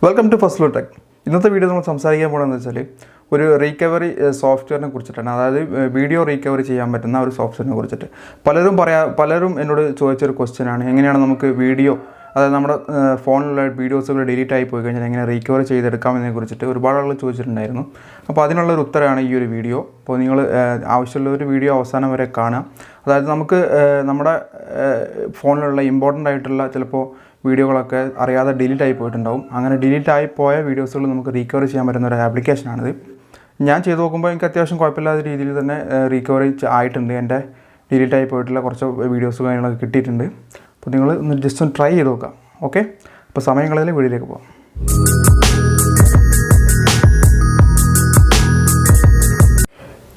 Welcome to Faslu Tech. In this video, we will talk about a recovery software. Video recovery software. Palarum ennodu question video phone videos delete type recover cheyidedukam video. Phone important വീഡിയോകളൊക്കെ അറിയാതെ delete ആയി പോയിട്ടുണ്ടാവും. അങ്ങനെ delete ആയി പോയ വീഡിയോസുകൾ നമുക്ക് recover ചെയ്യാൻ പറ്റുന്ന ഒരു ആപ്ലിക്കേഷനാണിത്. ഞാൻ ചെയ്ത് നോക്കുമ്പോൾ എനിക്ക് അത്യാവശ്യം കുഴപ്പമില്ലാത്ത രീതിയിൽ തന്നെ റീകവറി ആയിട്ടുണ്ട്. എൻ്റെ ഡിലീറ്റ് ആയി പോയിട്ടുള്ള കുറച്ച് വീഡിയോസ് കാര്യങ്ങളൊക്കെ കിട്ടിയിട്ടുണ്ട്. അപ്പോൾ നിങ്ങൾ ഒന്ന് ജസ്റ്റ് ഒന്ന് ട്രൈ ചെയ്ത് നോക്കാം. ഓക്കെ, അപ്പോൾ സമയങ്ങളിൽ വീഡിയോയിലേക്ക് പോകാം.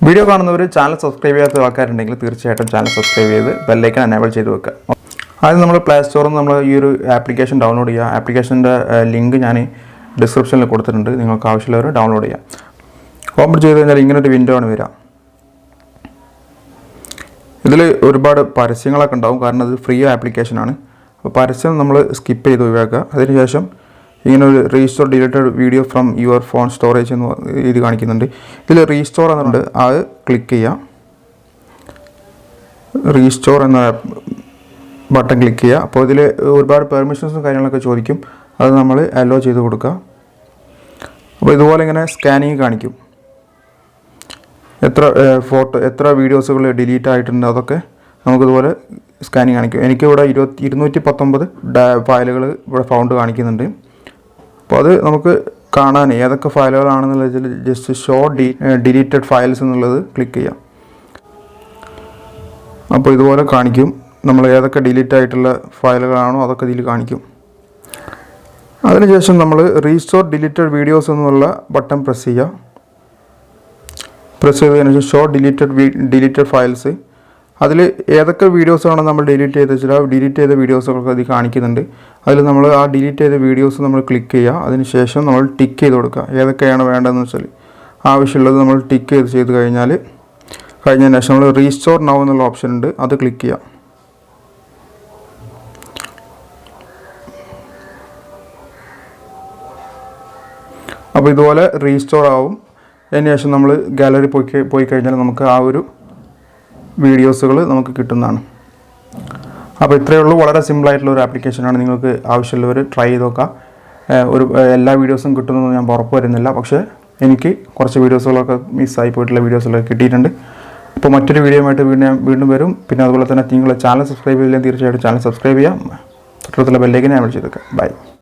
വീഡിയോ കാണുന്നവർ ചാനൽ സബ്സ്ക്രൈബ് ചെയ്യാത്ത ആൾക്കാരുണ്ടെങ്കിൽ തീർച്ചയായിട്ടും ചാനൽ സബ്സ്ക്രൈബ് ചെയ്ത് ബെല്ലൈക്കൺ എനേബിൾ ചെയ്ത് വെക്കുക. ആദ്യം നമ്മൾ പ്ലേ സ്റ്റോറിൽ നിന്ന് നമ്മൾ ഈ ഒരു ആപ്ലിക്കേഷൻ ഡൗൺലോഡ് ചെയ്യുക. ആപ്ലിക്കേഷൻ്റെ ലിങ്ക് ഞാൻ ഡിസ്ക്രിപ്ഷനിൽ കൊടുത്തിട്ടുണ്ട്. നിങ്ങൾക്ക് ആവശ്യമുള്ളവർ ഡൗൺലോഡ് ചെയ്യാം. ഓപ്പൺ ചെയ്ത് കഴിഞ്ഞാൽ ഇങ്ങനൊരു വിൻഡോ ആണ് വരിക. ഇതിൽ ഒരുപാട് പരസ്യങ്ങളൊക്കെ ഉണ്ടാവും, കാരണം അത് ഫ്രീ ആപ്ലിക്കേഷനാണ്. അപ്പോൾ പരസ്യം നമ്മൾ സ്കിപ്പ് ചെയ്ത് ഒഴിവാക്കുക. അതിനുശേഷം ഇങ്ങനെ ഒരു restore deleted video from your phone storage എന്ന് ഇത് കാണിക്കുന്നുണ്ട്. ഇതിൽ റീസ്റ്റോർ എന്നുണ്ട്, അത് ക്ലിക്ക് ചെയ്യുക. റീസ്റ്റോർ എന്ന ബട്ടൺ ക്ലിക്ക് ചെയ്യുക. അപ്പോൾ ഇതിൽ ഒരുപാട് പെർമിഷൻസും കാര്യങ്ങളൊക്കെ ചോദിക്കും, അത് നമ്മൾ അലോ ചെയ്ത് കൊടുക്കുക. അപ്പോൾ ഇതുപോലെ ഇങ്ങനെ സ്കാനിങ് കാണിക്കും, എത്ര വീഡിയോസുകൾ ഡിലീറ്റ് ആയിട്ടുണ്ട് അതൊക്കെ നമുക്കിതുപോലെ സ്കാനിങ് കാണിക്കും. എനിക്കിവിടെ 219 ഫയലുകൾ ഇവിടെ ഫൗണ്ട് കാണിക്കുന്നുണ്ട്. അപ്പോൾ അത് നമുക്ക് കാണാൻ ഏതൊക്കെ ഫയലുകളാണെന്നുള്ളതിൽ ജസ്റ്റ് ഷോ ഡിലീറ്റഡ് ഫയൽസ് എന്നുള്ളത് ക്ലിക്ക് ചെയ്യാം. അപ്പോൾ ഇതുപോലെ കാണിക്കും, നമ്മൾ ഏതൊക്കെ ഡിലീറ്റ് ആയിട്ടുള്ള ഫയലുകളാണോ അതൊക്കെ ഇതിൽ കാണിക്കും. അതിനുശേഷം നമ്മൾ റീസ്റ്റോർ ഡിലീറ്റഡ് വീഡിയോസ് എന്നുള്ള ബട്ടൺ പ്രസ് ചെയ്യുക. പ്രസ് ചെയ്തതിനു ശേഷം ഷോ ഡിലീറ്റഡ് ഫയൽസ്, അതിൽ ഏതൊക്കെ വീഡിയോസാണോ നമ്മൾ ഡിലീറ്റ് ചെയ്ത് വെച്ചാൽ ആ ഡിലീറ്റ് ചെയ്ത വീഡിയോസൊക്കെ അതിൽ കാണിക്കുന്നുണ്ട്. അതിൽ നമ്മൾ ആ ഡിലീറ്റ് ചെയ്ത വീഡിയോസ് നമ്മൾ ക്ലിക്ക് ചെയ്യുക. അതിനുശേഷം നമ്മൾ ടിക്ക് ചെയ്ത് കൊടുക്കുക. ഏതൊക്കെയാണ് വേണ്ടതെന്ന് വെച്ചാൽ ആവശ്യമുള്ളത് നമ്മൾ ടിക്ക് ചെയ്ത് കഴിഞ്ഞതിന് ശേഷം നമ്മൾ റീസ്റ്റോർ നൗ എന്നുള്ള ഓപ്ഷൻ ഉണ്ട്, അത് ക്ലിക്ക് ചെയ്യുക. അപ്പോൾ ഇതുപോലെ റീസ്റ്റോർ ആവും. അതിനുശേഷം നമ്മൾ ഗാലറി പോയി കഴിഞ്ഞാൽ നമുക്ക് ആ ഒരു വീഡിയോസുകൾ നമുക്ക് കിട്ടുന്നതാണ്. അപ്പോൾ ഇത്രയേ ഉള്ളൂ. വളരെ സിമ്പിളായിട്ടുള്ള ഒരു ആപ്ലിക്കേഷനാണ്. നിങ്ങൾക്ക് ആവശ്യമുള്ളവർ ട്രൈ ചെയ്ത് നോക്കാം. എല്ലാ വീഡിയോസും കിട്ടുമെന്ന് ഞാൻ ഉറപ്പ് വരുന്നില്ല, പക്ഷേ എനിക്ക് കുറച്ച് വീഡിയോസുകളൊക്കെ മിസ്സായി പോയിട്ടുള്ള വീഡിയോസുകളൊക്കെ കിട്ടിയിട്ടുണ്ട്. അപ്പോൾ മറ്റൊരു വീഡിയോ ആയിട്ട് വീണ്ടും വരും. പിന്നെ അതുപോലെ തന്നെ നിങ്ങൾ ചാനൽ സബ്സ്ക്രൈബ് ചെയ്യില്ലെങ്കിൽ തീർച്ചയായിട്ടും ചാനൽ സബ്സ്ക്രൈബ് ചെയ്യാം. തൊട്ടടുത്തുള്ള ബെല്ലൈക്കൻ എനേബിൾ ചെയ്തേക്കാം. ബൈ.